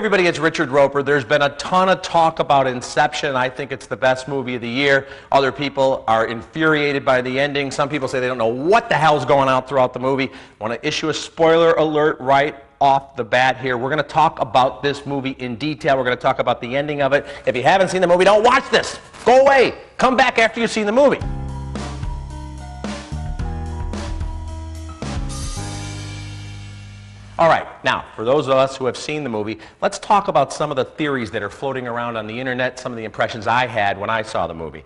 everybody, it's Richard Roeper. There's been a ton of talk about Inception. I think it's the best movie of the year. Other people are infuriated by the ending. Some people say they don't know what the hell's going on throughout the movie. I want to issue a spoiler alert right off the bat here. We're going to talk about this movie in detail. We're going to talk about the ending of it. If you haven't seen the movie, don't watch this. Go away. Come back after you've seen the movie. All right, now, for those of us who have seen the movie, let's talk about some of the theories that are floating around on the internet, some of the impressions I had when I saw the movie.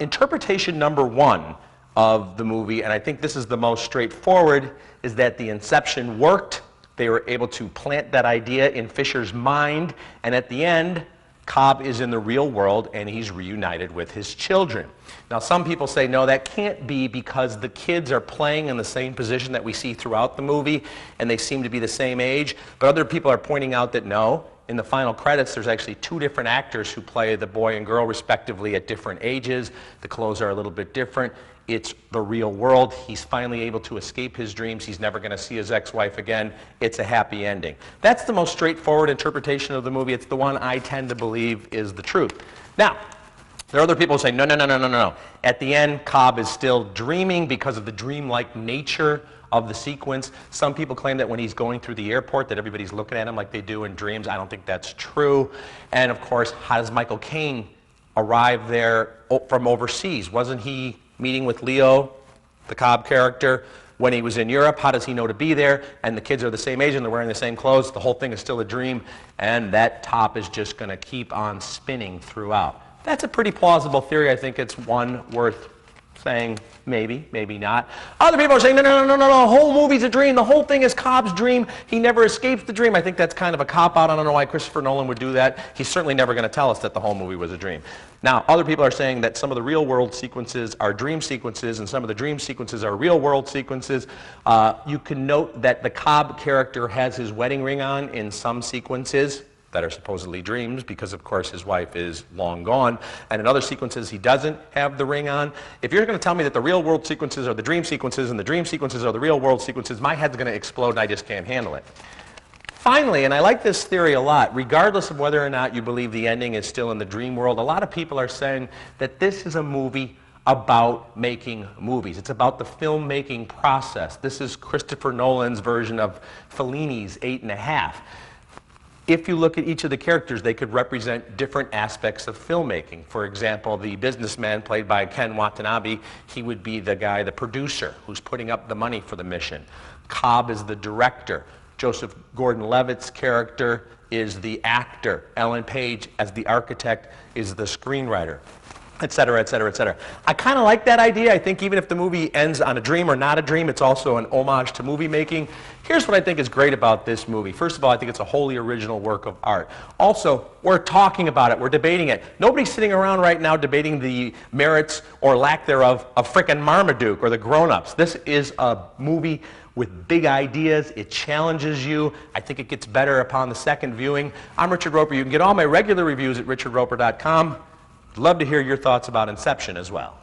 Interpretation number one of the movie, and I think this is the most straightforward, is that the Inception worked. They were able to plant that idea in Fisher's mind, and at the end, Cobb is in the real world and he's reunited with his children. Now some people say no, that can't be because the kids are playing in the same position that we see throughout the movie and they seem to be the same age, but other people are pointing out that no, in the final credits there's actually two different actors who play the boy and girl respectively at different ages. The clothes are a little bit different. It's the real world. He's finally able to escape his dreams. He's never going to see his ex-wife again. It's a happy ending. That's the most straightforward interpretation of the movie. It's the one I tend to believe is the truth. Now, there are other people who say, no. At the end, Cobb is still dreaming because of the dreamlike nature of the sequence. Some people claim that when he's going through the airport that everybody's looking at him like they do in dreams. I don't think that's true. And of course, how does Michael Caine arrive there from overseas? Wasn't he meeting with Leo, the Cobb character, when he was in Europe? How does he know to be there? And the kids are the same age and they're wearing the same clothes. The whole thing is still a dream, and that top is just going to keep on spinning throughout. That's a pretty plausible theory. I think it's one worth saying maybe, maybe not. Other people are saying, no, the whole movie's a dream. The whole thing is Cobb's dream. He never escapes the dream. I think that's kind of a cop-out. I don't know why Christopher Nolan would do that. He's certainly never going to tell us that the whole movie was a dream. Now, other people are saying that some of the real-world sequences are dream sequences and some of the dream sequences are real-world sequences. You can note that the Cobb character has his wedding ring on in some sequences that are supposedly dreams because, of course, his wife is long gone. And in other sequences, he doesn't have the ring on. If you're going to tell me that the real-world sequences are the dream sequences and the dream sequences are the real-world sequences, my head's going to explode and I just can't handle it. Finally, and I like this theory a lot, regardless of whether or not you believe the ending is still in the dream world, a lot of people are saying that this is a movie about making movies. It's about the filmmaking process. This is Christopher Nolan's version of Fellini's 8½. If you look at each of the characters, they could represent different aspects of filmmaking. For example, the businessman played by Ken Watanabe, he would be the guy, the producer, who's putting up the money for the mission. Cobb is the director. Joseph Gordon-Levitt's character is the actor. Ellen Page, as the architect, is the screenwriter, et cetera, et cetera, et cetera. I kind of like that idea. I think even if the movie ends on a dream or not a dream, it's also an homage to movie making. Here's what I think is great about this movie. First of all, I think it's a wholly original work of art. Also, we're talking about it. We're debating it. Nobody's sitting around right now debating the merits or lack thereof of frickin' Marmaduke or the grown-ups. This is a movie with big ideas. It challenges you. I think it gets better upon the second viewing. I'm Richard Roeper. You can get all my regular reviews at richardroeper.com. I'd love to hear your thoughts about Inception as well.